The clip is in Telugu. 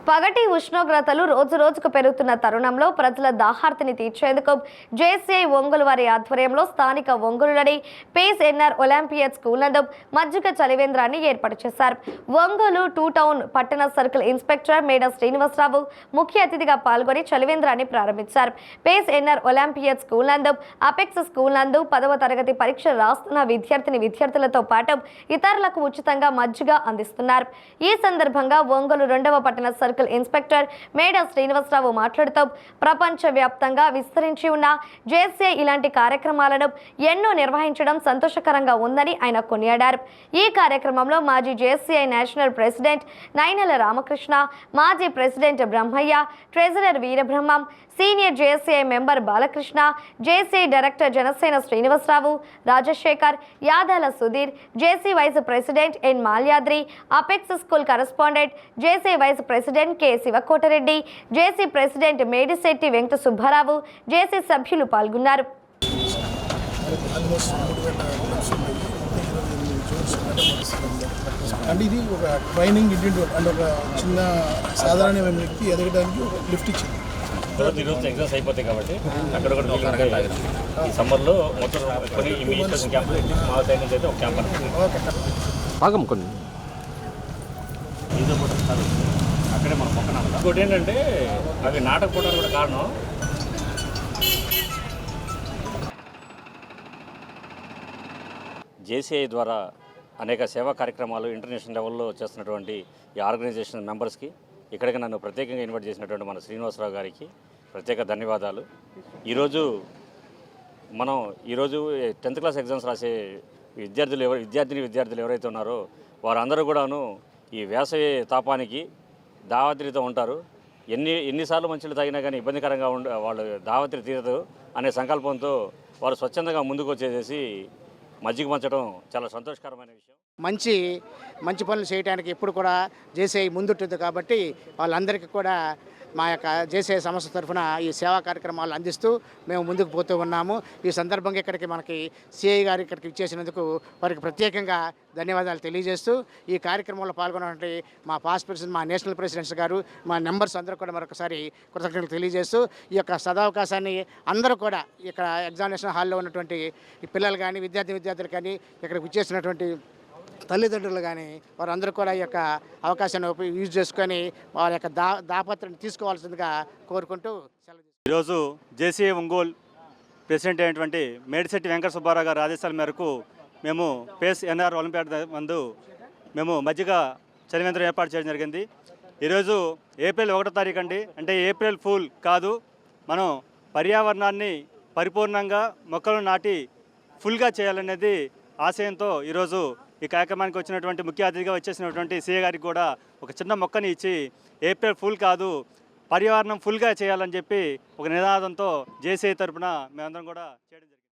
పగటి ఉష్ణోగ్రతలు రోజురోజుకు పెరుగుతున్న తరుణంలో ప్రజల దాహార్తిని తీర్చేందుకు జేసీఐ ఒంగోలు వారి ఆధ్వర్యంలో స్థానిక ఒంగోలులోని పేస్ ఎన్ఆర్ ఒలింపియడ్ స్కూల్ నందు మజ్జిగ చలివేంద్రాన్ని ఏర్పాటు చేశారు. ఒంగోలు టూ టౌన్ పట్టణ సర్కిల్ ఇన్స్పెక్టర్ మేడ శ్రీనివాసరావు ముఖ్య అతిథిగా పాల్గొని చలివేంద్రాన్ని ప్రారంభించారు. పేస్ ఎన్ఆర్ ఒలింపియడ్ స్కూల్ నందు అపెక్స్ స్కూల్ నందు 10వ తరగతి పరీక్ష రాస్తున్న విద్యార్థులతో పాటు ఇతరులకు ఉచితంగా మజ్జిగ అందిస్తున్నారు. ఈ సందర్భంగా ఒంగోలు 2వ పట్టణ సర్కిల్ ఇన్స్పెక్టర్ మేడ శ్రీనివాసరావు మాట్లాడుతూ ప్రపంచవ్యాప్తంగా విస్తరించి ఉన్న జేసీఐ ఇలాంటి కార్యక్రమాలను ఎన్నో నిర్వహించడం సంతోషకరంగా ఉందని ఆయన కొనియాడారు. ఈ కార్యక్రమంలో మాజీ JCI national president Nainela Ramakrishna, మాజీ president Brahmayya, treasurer Veerabrahmam, senior JCI member Balakrishna, JCI director Janasena Srinivasarao, Rajasekhar, Yadala Sudheer, JC vice president N Malyadri, apex school correspondent, JC vice president K Sivakotareddy, JC president Medisetti Venkata Subbarao, JC సభ్యులు పాల్గొన్నారు. అంటే ఇది ఒక ట్రైనింగ్ ఇండివిజువల్ అండ్ ఒక చిన్న సాధారణమైన వ్యక్తి ఎదగడానికి ఒక లిఫ్ట్ ఇచ్చింది. ఈరోజు ఎగ్జామ్స్ అయిపోతాయి కాబట్టి అక్కడ కూడా ఈ సమ్మర్లో మొత్తం కొన్ని ఇమిగ్రేషన్ క్యాంపులు మా సైడ్ నుంచి అయితే ఒక క్యాంప్ అనుకుంటుంది. అక్కడే మన పక్కన ఇంకోటి ఏంటంటే అవి నాటకపోవడానికి కూడా కారణం జేసీఐ ద్వారా అనేక సేవా కార్యక్రమాలు ఇంటర్నేషనల్ లెవెల్లో చేస్తున్నటువంటి ఈ ఆర్గనైజేషన్ మెంబర్స్కి ఇక్కడికి నన్ను ప్రత్యేకంగా ఇన్వైట్ చేసినటువంటి మన శ్రీనివాసరావు గారికి ప్రత్యేక ధన్యవాదాలు. ఈరోజు 10th క్లాస్ ఎగ్జామ్స్ రాసే విద్యార్థులు ఎవరైతే ఉన్నారో వారందరూ కూడాను ఈ వేసవి తాపానికి దావత్రితో ఉంటారు. ఎన్నిసార్లు మంచిలు తాగినా కానీ ఇబ్బందికరంగా వాళ్ళు దావత్రి తీరదు అనే సంకల్పంతో వారు స్వచ్ఛందంగా ముందుకు వచ్చేసేసి మజ్జిగ పంచడం చాలా సంతోషకరమైన విషయం. మంచి పనులు చేయడానికి ఎప్పుడు కూడా జేసీఐ ముందుంటుంది కాబట్టి వాళ్ళందరికీ కూడా మా యొక్క జేసీఐ సంస్థ తరఫున ఈ సేవా కార్యక్రమాలు అందిస్తూ మేము ముందుకు పోతూ ఉన్నాము. ఈ సందర్భంగా ఇక్కడికి సిఐ గారు ఇక్కడికి ఇచ్చేసినందుకు వారికి ప్రత్యేకంగా ధన్యవాదాలు తెలియజేస్తూ ఈ కార్యక్రమంలో పాల్గొన్నటువంటి మా పాస్ట్ ప్రెసిడెంట్, మా నేషనల్ ప్రెసిడెంట్స్ గారు, మా మెంబర్స్ అందరూ కూడా మరొకసారి కృతజ్ఞతలు తెలియజేస్తూ ఈ యొక్క సదావకాశాన్ని అందరూ కూడా ఇక్కడ ఎగ్జామినేషన్ హాల్లో ఉన్నటువంటి ఈ పిల్లలు కానీ విద్యార్థులు కానీ ఇక్కడికి ఇచ్చేసినటువంటి తల్లిదండ్రులు కానీ వారందరూ కూడా ఈ యొక్క అవకాశాన్ని యూజ్ చేసుకొని వారి యొక్క దాపత్రాన్ని తీసుకోవాల్సిందిగా కోరుకుంటూ సెలవు. ఈరోజు జేసీఐ ఒంగోలు ప్రెసిడెంట్ అయినటువంటి మేడిశెట్టి వెంకట సుబ్బారావు గారి ఆదేశాల మేరకు మేము పేస్ ఎన్ఆర్ ఒలింపియాడ్ మందు మేము మజ్జిగ చలివేంద్రం ఏర్పాటు చేయడం జరిగింది. ఈరోజు ఏప్రిల్ 1వ తారీఖు అండి, అంటే ఏప్రిల్ ఫూల్ కాదు, మనం పర్యావరణాన్ని పరిపూర్ణంగా మొక్కలు నాటి ఫుల్గా చేయాలనేది ఆశయంతో ఈరోజు ఈ కార్యక్రమానికి వచ్చినటువంటి ముఖ్య అతిథిగా వచ్చేసినటువంటి సీఏ గారికి కూడా ఒక చిన్న మొక్కని ఇచ్చి ఏప్రిల్ ఫుల్ కాదు పర్యావరణం ఫుల్గా చేయాలని చెప్పి ఒక నినాదంతో జేసీఐ తరఫున మేమందరం కూడా చేయడం జరిగింది.